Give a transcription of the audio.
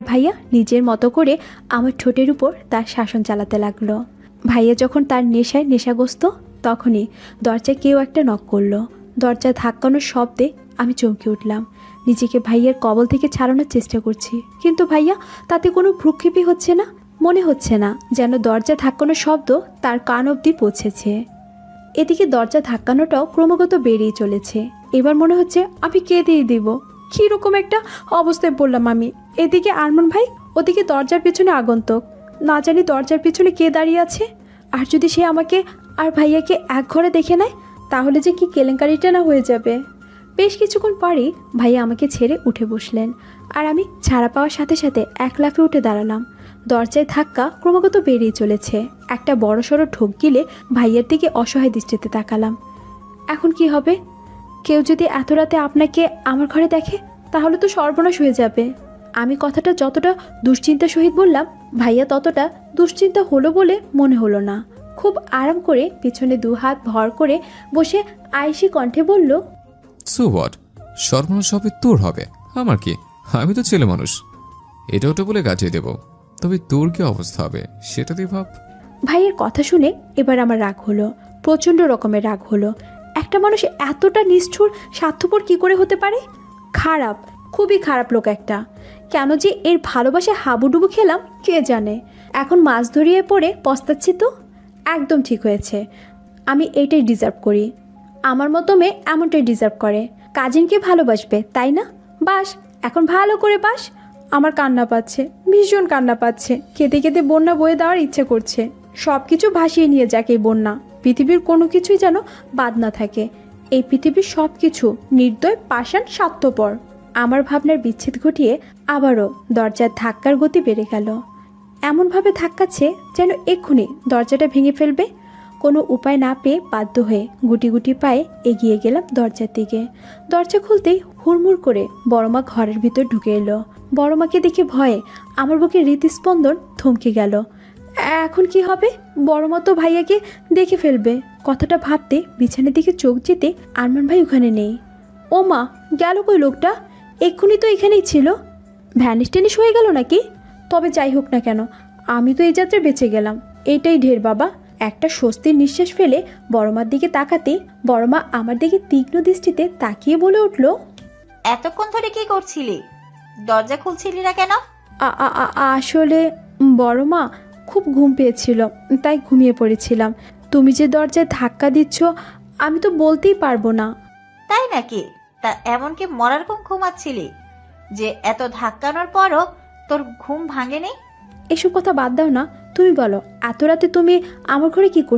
ভাইয়া নিজের মতো করে আমার ঠোঁটের উপর তার শাসন চালাতে লাগলো। ভাইয়া যখন তার নেশাগ্রস্ত, তখনই দরজায় কেউ একটা নক করলো। দরজা ধাক্কানোর শব্দে আমি চমকে উঠলাম। নিজেকে ভাইয়ার কবল থেকে ছাড়ানোর চেষ্টা করছি, কিন্তু ভাইয়া তাতে কোনো ভ্রুক্ষেপই হচ্ছে না। মনে হচ্ছে না যেন দরজা ধাক্কানোর শব্দ তার কান অবধি পৌঁছেছে। এদিকে দরজা ধাক্কানোটাও ক্রমাগত বেড়েই চলেছে। এবার মনে হচ্ছে আমি কেঁদেই দিব। কীরকম একটা অবস্থায় পড়লাম আমি। এদিকে আরমান ভাই, ওদিকে দরজার পিছনে আগন্তুক। না জানি দরজার পিছনে কে দাঁড়িয়ে আছে। আর যদি সে আমাকে আর ভাইয়াকে এক ঘরে দেখে নেয়, তাহলে যে কি কেলেঙ্কারিটা না হয়ে যাবে। বেশ কিছুক্ষণ পরেই ভাইয়া আমাকে ছেড়ে উঠে বসলেন, আর আমি ছাড়া পাওয়ার সাথে সাথে এক লাফে উঠে দাঁড়ালাম। দরজায় ধাক্কা ক্রমাগত বেড়েই চলেছে। একটা বড়সড় ঢোক গিলে ভাইয়ার দিকে অসহায় দৃষ্টিতে তাকালাম। এখন কি হবে? কেউ যদি এত রাতে আপনাকে আমার ঘরে দেখে, তাহলে তো সর্বনাশ হয়ে যাবে। আমি কথাটা যতটা দুশ্চিন্তার সহিত বললাম, ভাইয়া ততটা দুশ্চিন্তা হলো বলে মনে হলো না। খুব আরাম করে পিছনে দুহাত ভর করে বসে আয়েশি কণ্ঠে বলল, সো হোয়াট, সর্বনাশ হবে তোর হবে, আমার কি? আমি তো ছেলে মানুষ, এটা ওটা বলে কাটিয়ে দেব। তবে তোর কি অবস্থা হবে সেটা তুই ভাব। ভাইয়ের কথা শুনে এবার আমার রাগ হলো, প্রচণ্ড রকমের রাগ হলো। একটা মানুষ এতটা নিষ্ঠুর স্বার্থপর কি করে হতে পারে? খারাপ, খুবই খারাপ লোক একটা। কেন যে এর ভালোবাসে হাবুডুবু খেলাম কে জানে। এখন মাছ ধরিয়ে পড়ে পস্তাচ্ছি তো। একদম ঠিক হয়েছে, আমি এইটাই ডিজার্ভ করি। আমার মতো মেয়ে এমনটাই ডিজার্ভ করে। কাজিনকে ভালোবাসবে তাই না? বাস, এখন ভালো করে বাস। আমার কান্না পাচ্ছে, ভীষণ কান্না পাচ্ছে। কেঁদে কেঁদে বন্যা বয়ে দেওয়ার ইচ্ছে করছে। সব কিছু ভাসিয়ে নিয়ে যাক এই বন্যা। পৃথিবীর কোনো কিছুই যেন বাদ না থাকে। এই পৃথিবীর সব কিছু নির্দয়, পাষাণ, স্বার্থপর। আমার ভাবনার বিচ্ছেদ ঘটিয়ে আবারও দরজার ধাক্কার গতি বেড়ে গেল। এমনভাবে ধাক্কাচ্ছে যেন এক্ষুনি দরজাটা ভেঙে ফেলবে। কোনো উপায় না পেয়ে বাধ্য হয়ে গুটি গুটি পায়ে এগিয়ে গেলাম দরজার দিকে। দরজা খুলতেই হুড়মুড় করে বড়মা ঘরের ভিতর ঢুকে এলো। বড়মাকে দেখে ভয়ে আমার বুকে হৃদস্পন্দন থমকে গেল। এখন কি হবে? বড়মা তো ভাইয়াকে দেখে ফেলবে। কথাটা ভাবতে বিছানার দিকে চোখ যেতে আরমান ভাই ওখানে নেই। ও মা, গেল কই লোকটা? এক্ষুনি তো এখানেই ছিল। ভ্যানিশ টেনিশ হয়ে গেল নাকি? তবে যাই হোক না কেন, আমি তো এই যাত্রায় বেঁচে গেলাম। এইটাই ঢের বাবা। একটা স্বস্তির নিঃশ্বাস ফেলে বড়মার দিকে তাকাতে বড়মা আমার দিকে তীক্ষ্ণ দৃষ্টিতে তাকিয়ে বলে উঠল, এতক্ষণ ধরে কি করছিলি? দরজা খুলছিলি না কেন? আসলে বড়মা, খুব ঘুম পেয়েছিল, তাই ঘুমিয়ে পড়েছিলাম। তুমি যে দরজায় ধাক্কা দিচ্ছ, আমি তো বলতেই পারবো না। তাই নাকি? তা এমনকি মরার ঘুম ঘুমাচ্ছিলি যে এত ধাক্কানোর পরও তোর ঘুম ভাঙেনি? এসব কথা বাদ দাও না, তুমি বলো, এত রাতে তুমি আমার ঘরে কি করছো?